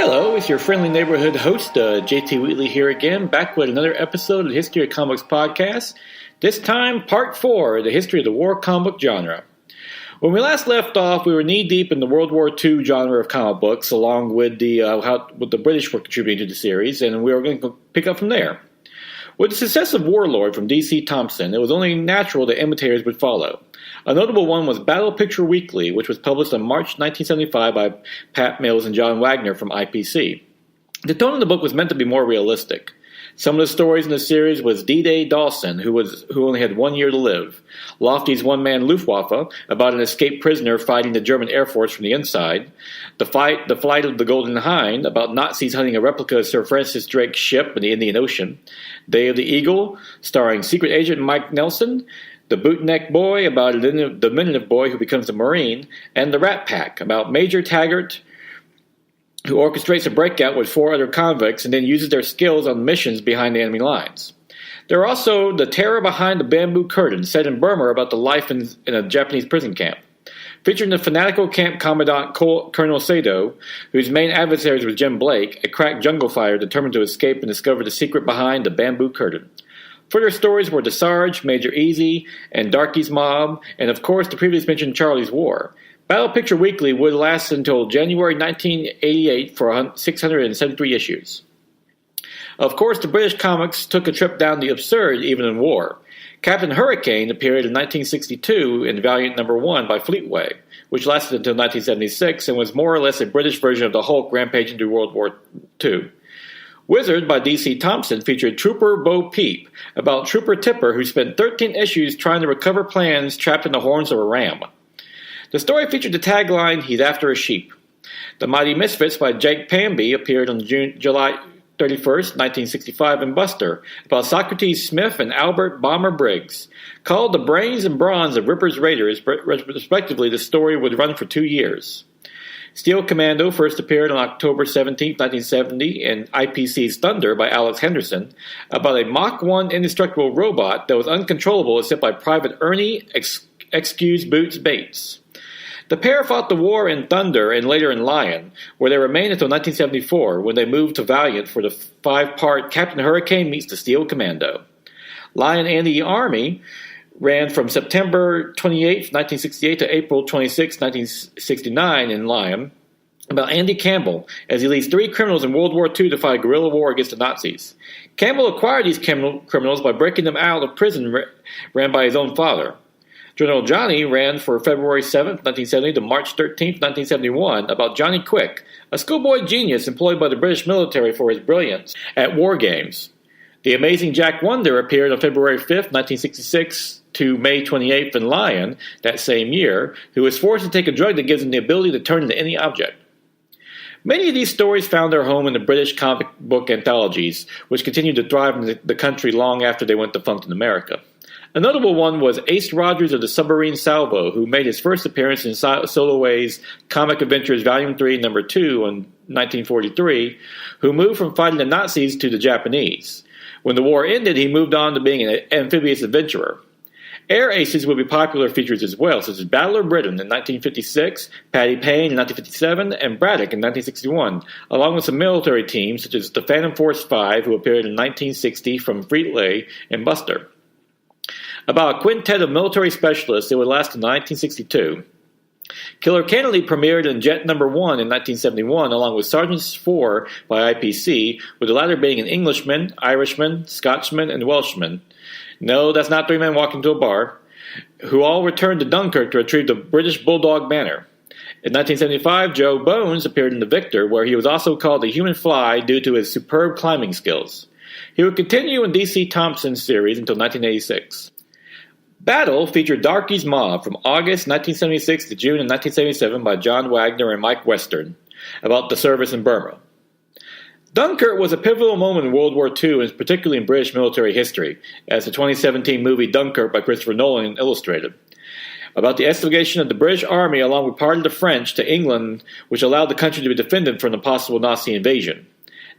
Hello, it's your friendly neighborhood host, JT Wheatley here again, back with another episode of the History of Comics podcast. This time, part 4, the history of the war comic book genre. When we last left off, we were knee-deep in the World War II genre of comic books, along with what the British were contributing to the series, and we were going to pick up from there. With the success of Warlord from D.C. Thompson, it was only natural that imitators would follow. A notable one was Battle Picture Weekly, which was published in March 1975 by Pat Mills and John Wagner from IPC. The tone of the book was meant to be more realistic. Some of the stories in the series was D-Day Dawson, who only had 1 year to live, Lofty's one-man Luftwaffe, about an escaped prisoner fighting the German Air Force from the inside, the Flight of the Golden Hind, about Nazis hunting a replica of Sir Francis Drake's ship in the Indian Ocean, Day of the Eagle, starring secret agent Mike Nelson, The Bootneck Boy, about the diminutive boy who becomes a Marine, and The Rat Pack, about Major Taggart, who orchestrates a breakout with 4 other convicts and then uses their skills on missions behind the enemy lines. There are also The Terror Behind the Bamboo Curtain, set in Burma about the life in a Japanese prison camp. Featuring the fanatical camp commandant Colonel Sato, whose main adversaries were Jim Blake, a crack jungle fighter determined to escape and discover the secret behind the bamboo curtain. Further stories were DeSarge, Major Easy, and Darky's Mob, and of course the previously mentioned Charlie's War. Battle Picture Weekly would last until January 1988 for 673 issues. Of course, the British comics took a trip down the absurd even in war. Captain Hurricane appeared in 1962 in Valiant No. 1 by Fleetway, which lasted until 1976 and was more or less a British version of the Hulk rampaging through World War II. Wizard by D.C. Thompson featured Trooper Bo Peep, about Trooper Tipper who spent 13 issues trying to recover plans trapped in the horns of a ram. The story featured the tagline, "He's after a sheep." The Mighty Misfits by Jake Pamby appeared on July 31st, 1965 in Buster, about Socrates Smith and Albert Bomber Briggs. Called the brains and bronze of Ripper's Raiders, respectively, the story would run for 2 years. Steel Commando first appeared on October 17, 1970 in IPC's Thunder by Alex Henderson, about a Mach 1 indestructible robot that was uncontrollable except by Private Ernie Excuse Boots Bates. The pair fought the war in Thunder and later in Lion, where they remained until 1974, when they moved to Valiant for the 5-part Captain Hurricane Meets the Steel Commando. Lion and the Army ran from September 28, 1968 to April 26, 1969 in Lion, about Andy Campbell, as he leads 3 criminals in World War II to fight a guerrilla war against the Nazis. Campbell acquired these criminals by breaking them out of prison ran by his own father. General Johnny ran for February 7, 1970 to March 13, 1971, about Johnny Quick, a schoolboy genius employed by the British military for his brilliance at war games. The Amazing Jack Wonder appeared on February 5, 1966 to May 28th in Lion that same year, who was forced to take a drug that gives him the ability to turn into any object. Many of these stories found their home in the British comic book anthologies, which continued to thrive in the country long after they went defunct in America. A notable one was Ace Rogers of the Submarine Salvo, who made his first appearance in Soloway's Comic Adventures Volume 3, No. 2 in 1943, who moved from fighting the Nazis to the Japanese. When the war ended, he moved on to being an amphibious adventurer. Air aces would be popular features as well, such as Battler Britain in 1956, Paddy Payne in 1957, and Braddock in 1961, along with some military teams such as the Phantom Force 5, who appeared in 1960 from Fleetway and Buster. About a quintet of military specialists, it would last until 1962. Killer Kennedy premiered in Jet No. 1 in 1971, along with Sergeants 4 by IPC, with the latter being an Englishman, Irishman, Scotsman, and Welshman. No, that's not 3 men walking to a bar, who all returned to Dunkirk to retrieve the British Bulldog banner. In 1975, Joe Bones appeared in The Victor, where he was also called the Human Fly due to his superb climbing skills. He would continue in D.C. Thompson's series until 1986. Battle featured Darky's Mob from August 1976 to June of 1977 by John Wagner and Mike Western, about the service in Burma. Dunkirk was a pivotal moment in World War II, and particularly in British military history, as the 2017 movie Dunkirk by Christopher Nolan illustrated, about the escalation of the British Army along with part of the French to England, which allowed the country to be defended from the possible Nazi invasion.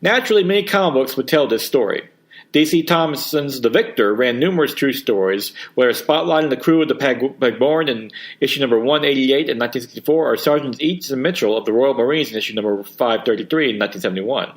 Naturally, many comic books would tell this story. D.C. Thompson's The Victor ran numerous true stories, where spotlighting the crew of the Pegbourne in issue number 188 in 1964, or Sergeants Eates and Mitchell of the Royal Marines in issue number 533 in 1971.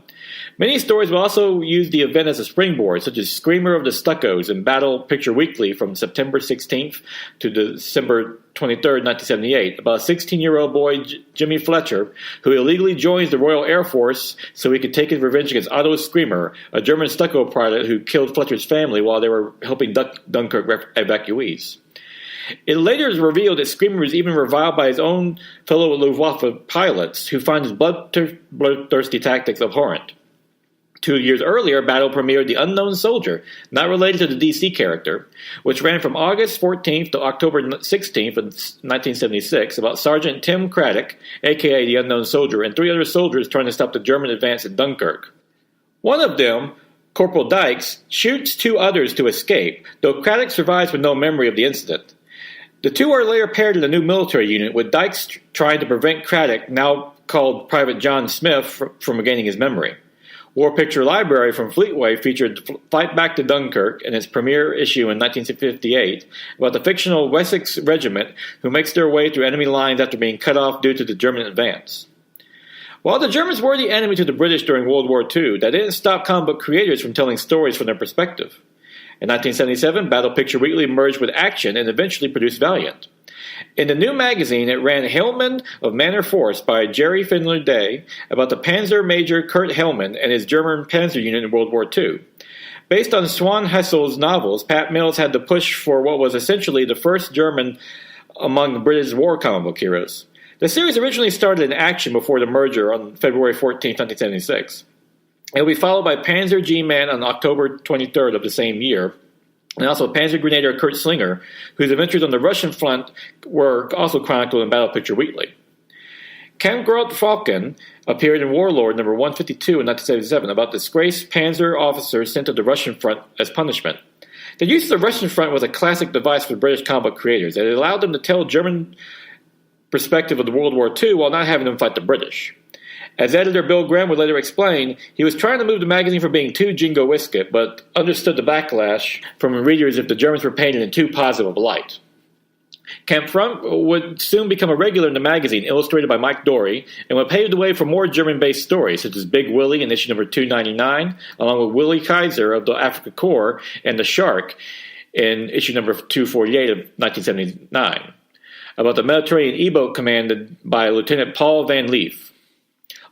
Many stories will also use the event as a springboard, such as Screamer of the Stuccos and Battle Picture Weekly from September 16th to December 23rd, 1978, about a 16-year-old boy, Jimmy Fletcher, who illegally joins the Royal Air Force so he could take his revenge against Otto Screamer, a German stucco pilot who killed Fletcher's family while they were helping Dunkirk evacuees. It later is revealed that Screamer was even reviled by his own fellow Luftwaffe pilots, who find his bloodthirsty tactics abhorrent. 2 years earlier, Battle premiered The Unknown Soldier, not related to the DC character, which ran from August 14th to October 16th of 1976, about Sergeant Tim Craddock, a.k.a. The Unknown Soldier, and 3 other soldiers trying to stop the German advance at Dunkirk. One of them, Corporal Dykes, shoots 2 others to escape, though Craddock survives with no memory of the incident. The 2 are later paired in a new military unit, with Dykes trying to prevent Craddock, now called Private John Smith, from regaining his memory. War Picture Library from Fleetway featured Fight Back to Dunkirk in its premiere issue in 1958 about the fictional Wessex Regiment who makes their way through enemy lines after being cut off due to the German advance. While the Germans were the enemy to the British during World War II, that didn't stop comic book creators from telling stories from their perspective. In 1977, Battle Picture Weekly merged with Action and eventually produced Valiant. In the new magazine, it ran Hellman of Manor Force by Jerry Findler Day about the Panzer Major Kurt Hellman and his German panzer unit in World War II. Based on Swan Hessel's novels, Pat Mills had to push for what was essentially the first German among British war comic book heroes. The series originally started in Action before the merger on February 14, 1976. It will be followed by Panzer G-Man on October 23rd of the same year, and also Panzer Grenadier Kurt Slinger, whose adventures on the Russian front were also chronicled in Battle Picture Weekly. Kampfgruppe Falken appeared in Warlord number 152 in 1977 about disgraced panzer officers sent to the Russian front as punishment. The use of the Russian front was a classic device for British comic book creators. It allowed them to tell German perspective of the World War II while not having them fight the British. As editor Bill Graham would later explain, he was trying to move the magazine from being too jingoistic, but understood the backlash from readers if the Germans were painted in too positive a light. Kampffront would soon become a regular in the magazine, illustrated by Mike Dory, and would pave the way for more German-based stories, such as Big Willie in issue number 299, along with Willie Kaiser of the Afrika Korps and The Shark in issue number 248 of 1979, about the Mediterranean E-boat commanded by Lieutenant Paul Van Leef.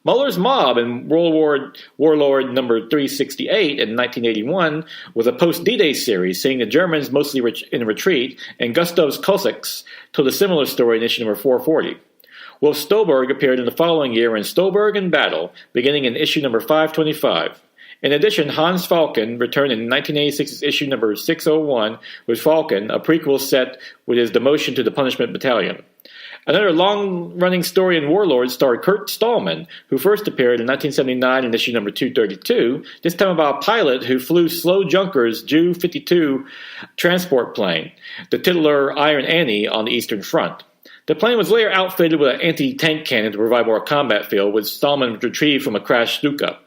Muller's Mob in World War Warlord number 368 in 1981 was a post-D-Day series, seeing the Germans mostly in retreat, and Gustav's Cossacks told a similar story in issue number 440. Wolf Stolberg appeared in the following year in Stolberg in Battle, beginning in issue number 525. In addition, Hans Falken returned in 1986's issue number 601 with Falken, a prequel set with his demotion to the Punishment Battalion. Another long-running story in Warlord starred Kurt Stallman, who first appeared in 1979 in issue number 232, this time about a pilot who flew Slow Junker's Ju-52 transport plane, the titular Iron Annie, on the Eastern Front. The plane was later outfitted with an anti-tank cannon to provide more combat feel, which Stallman retrieved from a crashed Stuka.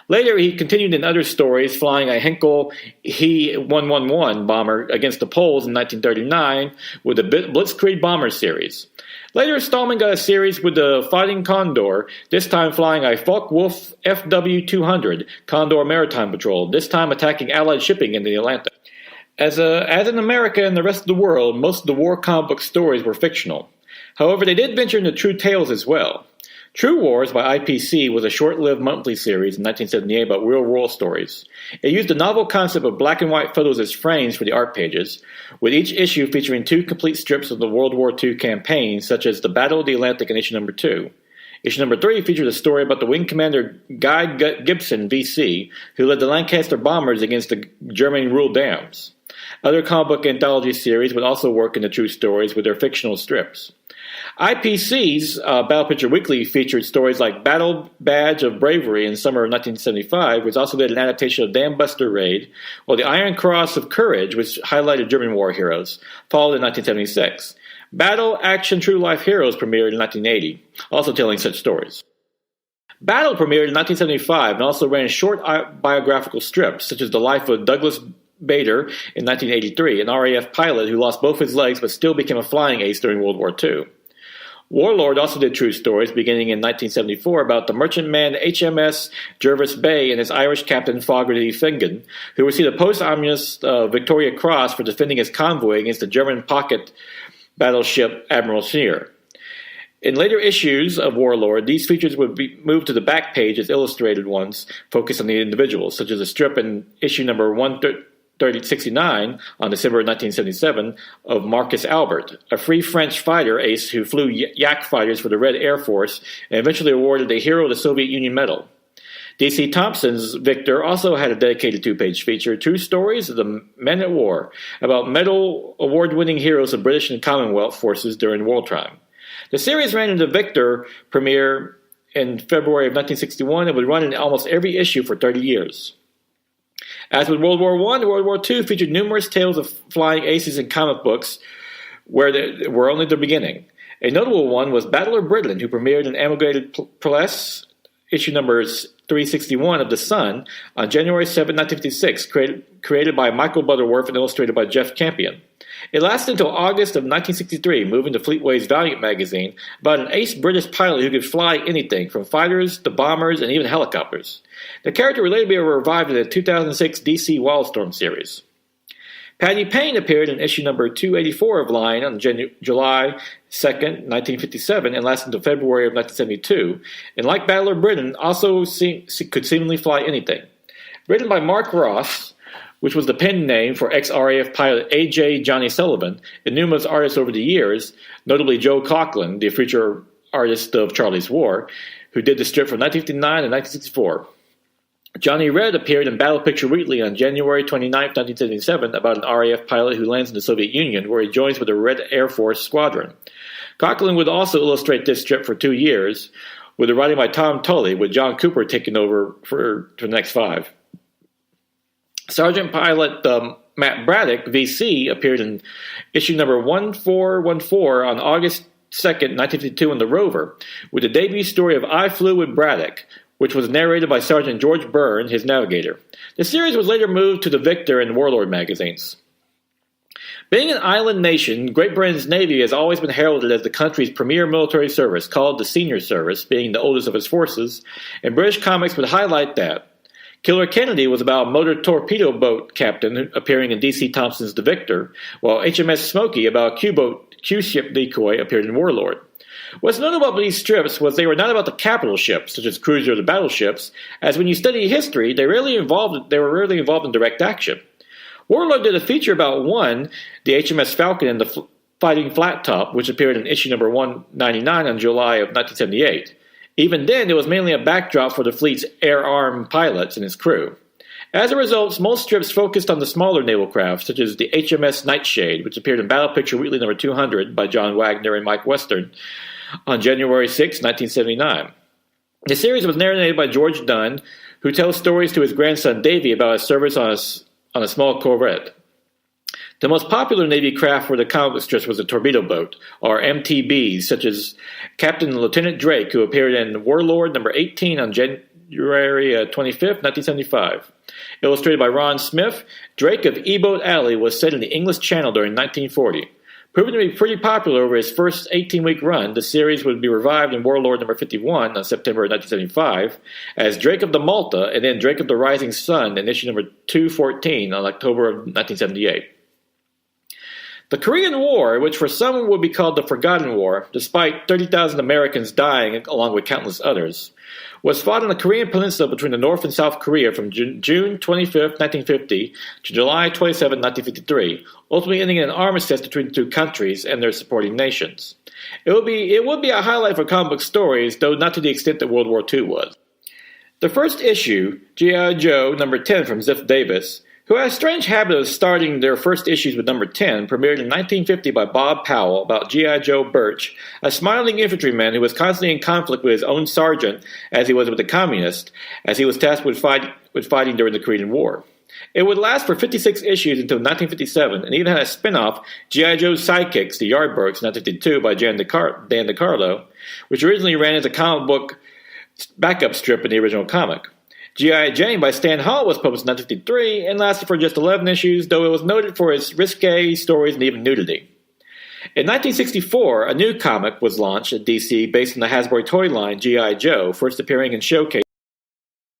Later, he continued in other stories, flying a Henkel He-111 bomber against the Poles in 1939 with the Blitzkrieg bomber series. Later, Stallman got a series with the Fighting Condor, this time flying a Focke-Wulf FW-200 Condor Maritime Patrol, this time attacking Allied shipping in the Atlantic. As in America and the rest of the world, most of the war comic book stories were fictional. However, they did venture into true tales as well. True Wars by IPC was a short-lived monthly series in 1978 about real-world stories. It used the novel concept of black and white photos as frames for the art pages, with each issue featuring 2 complete strips of the World War II campaign, such as the Battle of the Atlantic in issue number 2. Issue number 3 featured a story about the Wing Commander Guy Gibson, VC, who led the Lancaster bombers against the German-ruled dams. Other comic book anthology series would also work in the true stories with their fictional strips. IPC's Battle Picture Weekly featured stories like Battle Badge of Bravery in summer of 1975, which also did an adaptation of Dam Buster Raid, while the Iron Cross of Courage, which highlighted German war heroes, followed in 1976. Battle Action True Life Heroes premiered in 1980, also telling such stories. Battle premiered in 1975 and also ran short biographical strips, such as The Life of Douglas Bader in 1983, an RAF pilot who lost both his legs but still became a flying ace during World War II. Warlord also did true stories beginning in 1974 about the merchantman HMS Jervis Bay and his Irish captain Fogarty Fingon, who received a posthumous Victoria Cross for defending his convoy against the German pocket battleship Admiral Scheer. In later issues of Warlord, these features would be moved to the back page as illustrated ones focused on the individuals, such as a strip in issue number 169 on December 1977 of Marcus Albert, a free French fighter ace who flew Yak fighters for the Red Air Force and eventually awarded the Hero of the Soviet Union Medal. D.C. Thompson's Victor also had a dedicated two-page feature, True Stories of the Men at War, about medal award-winning heroes of British and Commonwealth forces during wartime. The series ran into Victor premiere in February of 1961 and would run in almost every issue for 30 years. As with World War I, World War II featured numerous tales of flying aces in comic books where they were only the beginning. A notable one was Battler Bridlin, who premiered in Emigrated Press, issue numbers 361 of The Sun, on January 7, 1956, created by Michael Butterworth and illustrated by Jeff Campion. It lasted until August of 1963, moving to Fleetway's Valiant magazine, about an ace British pilot who could fly anything, from fighters to bombers and even helicopters. The character would later be revived in the 2006 DC Wildstorm series. Patty Payne appeared in issue number 284 of Line on July 2, 1957, and lasted until February of 1972, and like Battler Britain, also could seemingly fly anything. Written by Mark Ross, which was the pen name for ex-RAF pilot A.J. Johnny Sullivan, and numerous artists over the years, notably Joe Coughlin, the feature artist of Charlie's War, who did the strip from 1959 and 1964. Johnny Red appeared in Battle Picture Weekly on January 29, 1977, about an RAF pilot who lands in the Soviet Union, where he joins with the Red Air Force Squadron. Coughlin would also illustrate this strip for 2 years, with the writing by Tom Tully, with John Cooper taking over for the next 5. Sergeant Pilot Matt Braddock, VC, appeared in issue number 1414 on August 2, 1952 in The Rover, with the debut story of I Flew with Braddock, which was narrated by Sergeant George Byrne, his navigator. The series was later moved to the Victor and Warlord magazines. Being an island nation, Great Britain's Navy has always been heralded as the country's premier military service, called the Senior Service, being the oldest of its forces, and British comics would highlight that. Killer Kennedy was about a motor torpedo boat captain appearing in D.C. Thompson's The Victor, while HMS Smokey, about a Q-ship decoy, appeared in Warlord. What's notable about these strips was they were not about the capital ships, such as cruisers or battleships, as when you study history, they were rarely involved in direct action. Warlord did a feature about one, the HMS Falcon and the Fighting Flat Top, which appeared in issue number 199 on July of 1978. Even then, it was mainly a backdrop for the fleet's air-armed pilots and his crew. As a result, most strips focused on the smaller naval craft, such as the HMS Nightshade, which appeared in Battle Picture Weekly number 200 by John Wagner and Mike Western on January 6, 1979. The series was narrated by George Dunn, who tells stories to his grandson Davy about his service on a small corvette. The most popular Navy craft for the comic strips was a torpedo boat, or MTBs, such as Captain and Lieutenant Drake, who appeared in Warlord number 18 on January 25, 1975. Illustrated by Ron Smith, Drake of E-Boat Alley was set in the English Channel during 1940. Proven to be pretty popular over its first 18-week run, the series would be revived in Warlord number 51 on September 1975 as Drake of the Malta, and then Drake of the Rising Sun in issue number 214 on October of 1978. The Korean War, which for some would be called the Forgotten War, despite 30,000 Americans dying along with countless others, was fought on the Korean Peninsula between the North and South Korea from June 25, 1950 to July 27, 1953, ultimately ending in an armistice between the two countries and their supporting nations. It would be a highlight for comic book stories, though not to the extent that World War II was. The first issue, G.I. Joe number 10 from Ziff Davis, who had a strange habit of starting their first issues with number 10, premiered in 1950 by Bob Powell about G.I. Joe Birch, a smiling infantryman who was constantly in conflict with his own sergeant, as he was with the communists, as he was tasked with fighting during the Korean War. It would last for 56 issues until 1957, and even had a spin-off, G.I. Joe's Sidekicks, the Yardbirds, in 1952 by Dan DeCarlo, which originally ran as a comic book backup strip in the original comic. G.I. Jane by Stan Hall was published in 1953 and lasted for just 11 issues, though it was noted for its risque stories and even nudity. In 1964, a new comic was launched at DC based on the Hasbro toy line G.I. Joe, first appearing in Showcase